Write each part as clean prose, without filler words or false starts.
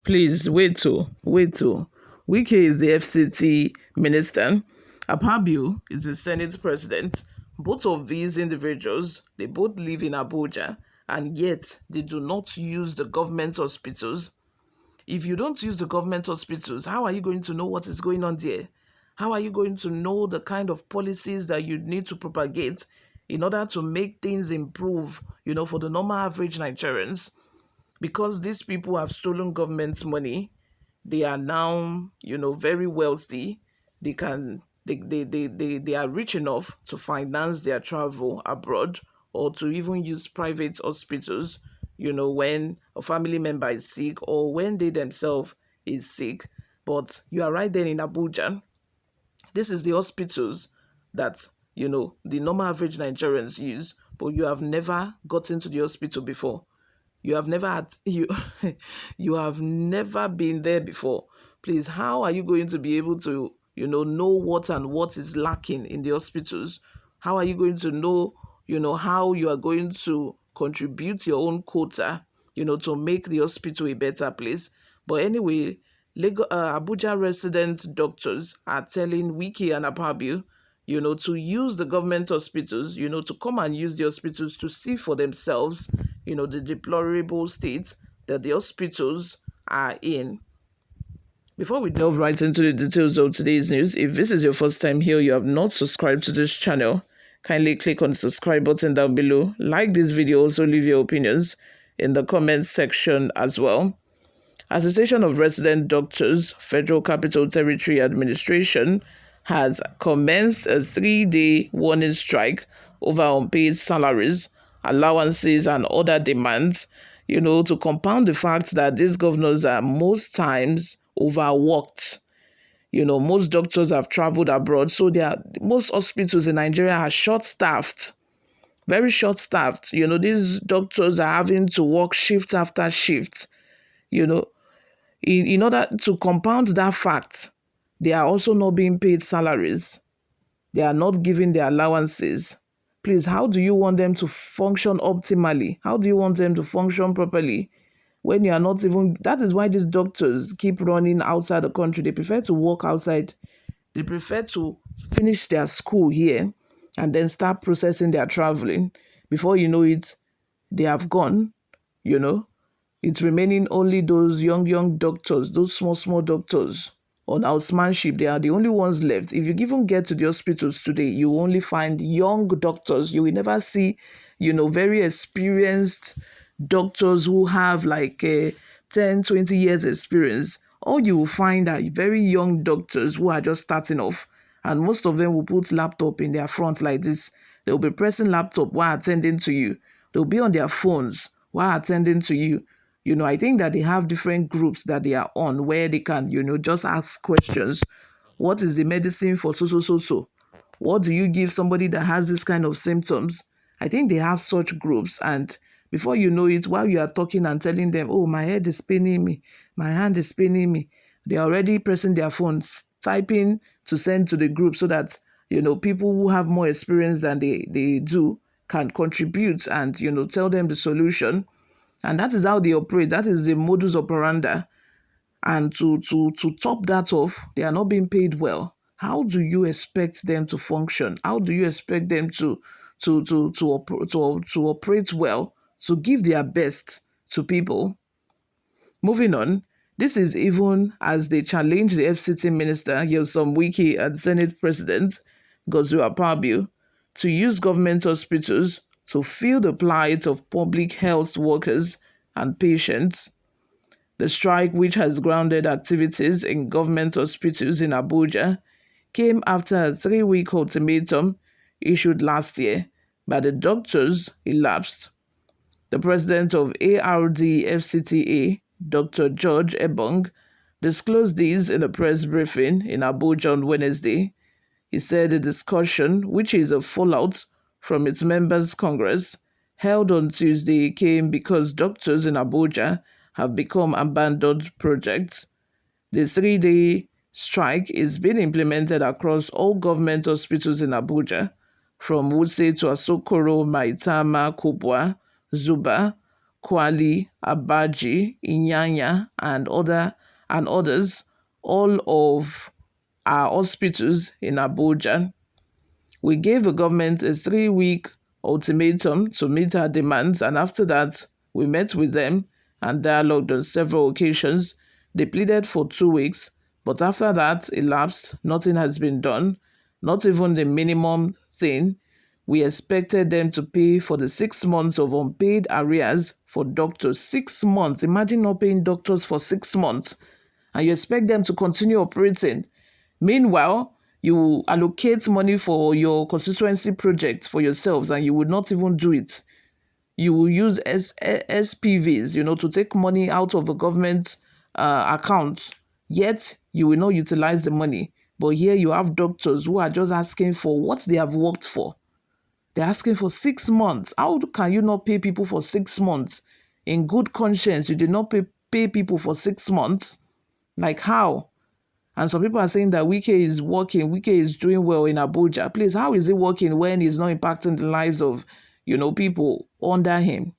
Please wait. Wike is the FCT minister. Akpabio is the Senate president. Both of these individuals, they both live in Abuja, and yet they do not use the government hospitals. If you don't use the government hospitals, how are you going to know what is going on there? How are you going to know the kind of policies that you need to propagate in order to make things improve, for the normal average Nigerians? Because these people have stolen government money, they are now, very wealthy. They are rich enough to finance their travel abroad or to even use private hospitals, when a family member is sick or when they themselves is sick. But you are right there in Abuja. This is the hospitals that, the normal average Nigerians use, but you have never gotten to the hospital before. You have never had you have never been there before. Please, how are you going to be able to, know what and what is lacking in the hospitals? How are you going to know, how you are going to contribute your own quota, to make the hospital a better place? But anyway, Abuja resident doctors are telling Wike and Akpabio, to use the government hospitals, to come and use the hospitals to see for themselves, the deplorable state that the hospitals are in. Before we delve right into the details of today's news, if this is your first time here, you have not subscribed to this channel, kindly click on the subscribe button down below. Like this video, also leave your opinions in the comments section as well. Association of Resident Doctors, Federal Capital Territory Administration, has commenced a 3-day warning strike over unpaid salaries, allowances, and other demands, to compound the fact that these governors are most times overworked. Most doctors have traveled abroad, so most hospitals in Nigeria are short-staffed, very short-staffed. These doctors are having to work shift after shift, in order to compound that fact, they are also not being paid salaries. They are not given their allowances. Please, how do you want them to function optimally? How do you want them to function properly when you are not even... That is why these doctors keep running outside the country. They prefer to work outside. They prefer to finish their school here and then start processing their traveling. Before you know it, they have gone, It's remaining only those young doctors, those small doctors on housemanship. They are the only ones left. If you even get to the hospitals today, you will only find young doctors. You will never see, very experienced doctors who have like 10, 20 years experience. All you will find are very young doctors who are just starting off. And most of them will put laptop in their front like this. They'll be pressing laptop while attending to you. They'll be on their phones while attending to you. I think that they have different groups that they are on where they can, just ask questions. What is the medicine for so? What do you give somebody that has this kind of symptoms? I think they have such groups, and before you know it, while you are talking and telling them, oh, my head is paining me, my hand is paining me, they're already pressing their phones, typing to send to the group so that, people who have more experience than they do can contribute and, tell them the solution. And that is how they operate. That is the modus operandi. And to top that off, they are not being paid well. How do you expect them to function? How do you expect them to operate well, to give their best to people? Moving on, this is even as they challenge the FCT minister, Nyesom Wike, and Senate President Govt Akpabio to use government hospitals to fill the plight of public health workers and patients. The strike, which has grounded activities in government hospitals in Abuja, came after a 3-week ultimatum issued last year by the doctors elapsed. The president of ARD-FCTA, Dr. George Ebong, disclosed these in a press briefing in Abuja on Wednesday. He said the discussion, which is a fallout from its members' Congress, held on Tuesday came because doctors in Abuja have become abandoned projects. The 3-day strike is being implemented across all government hospitals in Abuja, from Wuse to Asokoro, Maitama, Kubwa, Zuba, Kwali, Abaji, Inyanya, and others, all of our hospitals in Abuja. We gave the government a 3-week ultimatum to meet our demands, and after that, we met with them and dialogued on several occasions. They pleaded for 2 weeks, but after that elapsed, nothing has been done, not even the minimum thing. We expected them to pay for the 6 months of unpaid arrears for doctors. 6 months. Imagine not paying doctors for 6 months, and you expect them to continue operating. Meanwhile, you allocate money for your constituency projects for yourselves, and you would not even do it. You will use SPVs, to take money out of the government account, yet you will not utilize the money. But here you have doctors who are just asking for what they have worked for. They're asking for 6 months. How can you not pay people for 6 months? In good conscience, you did not pay people for 6 months? Like how? And some people are saying that Wike is working, Wike is doing well in Abuja. Please, how is it working when he's not impacting the lives of, people under him?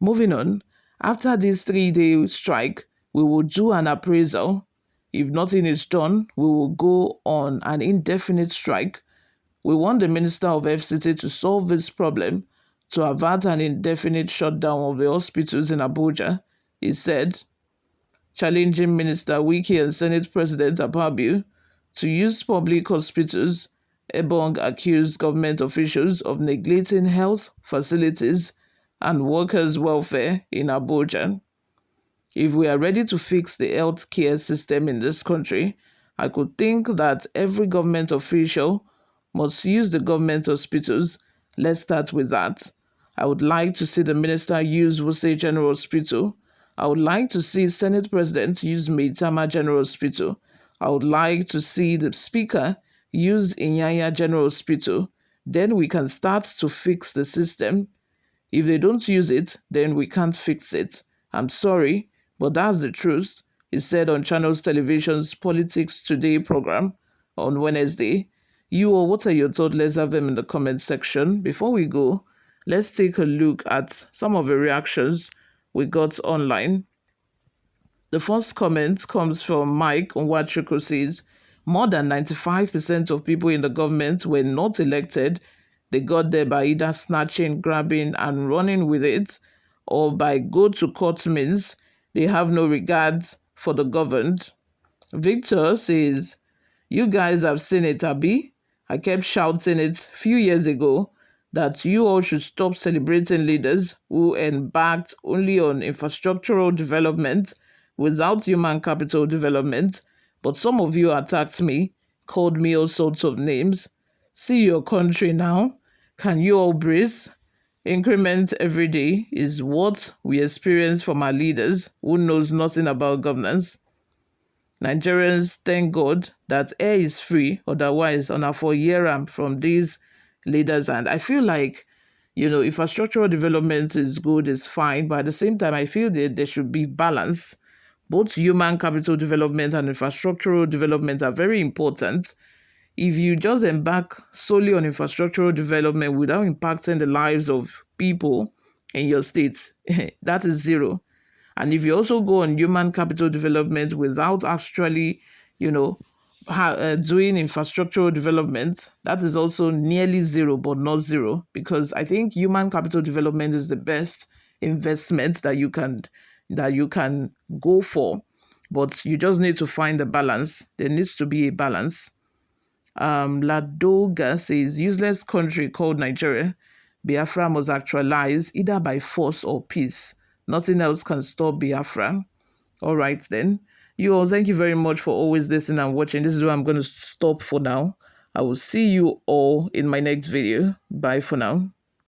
Moving on, after this 3-day strike, we will do an appraisal. If nothing is done, we will go on an indefinite strike. We want the Minister of FCT to solve this problem to avert an indefinite shutdown of the hospitals in Abuja, he said, challenging Minister Wike and Senate President Akpabio to use public hospitals. Ebong accused government officials of neglecting health facilities and workers' welfare in Abuja. If we are ready to fix the health care system in this country, I could think that every government official must use the government hospitals. Let's start with that. I would like to see the minister use Wuse General Hospital. I would like to see Senate President use Maitama General Hospital. I would like to see the Speaker use Inyanya General Hospital. Then we can start to fix the system. If they don't use it, then we can't fix it. I'm sorry, but that's the truth, he said on Channels Television's Politics Today program on Wednesday. You all, what are your thoughts? Let's have them in the comment section. Before we go, let's take a look at some of the reactions we got online. The first comment comes from Mike Onwachukwu. Says, more than 95% of people in the government were not elected. They got there by either snatching, grabbing, and running with it, or by go-to-court means. They have no regard for the governed. Victor says, you guys have seen it, Abi. I kept shouting it a few years ago that you all should stop celebrating leaders who embarked only on infrastructural development without human capital development. But some of you attacked me, called me all sorts of names. See your country now. Can you all breathe? Increment every day is what we experience from our leaders who knows nothing about governance. Nigerians thank God that air is free, otherwise on a 4-year from these leaders. And I feel like, infrastructural development is good, is fine, but at the same time, I feel that there should be balance. Both human capital development and infrastructural development are very important. If you just embark solely on infrastructural development without impacting the lives of people in your state, that is zero. And if you also go on human capital development without actually, doing infrastructural development, that is also nearly zero, but not zero. Because I think human capital development is the best investment that you can go for. But you just need to find a balance. There needs to be a balance. Ladoga says, useless country called Nigeria. Biafra must actualize either by force or peace. Nothing else can stop Biafra. All right, then. You all, thank you very much for always listening and watching. This is where I'm going to stop for now. I will see you all in my next video. Bye for now.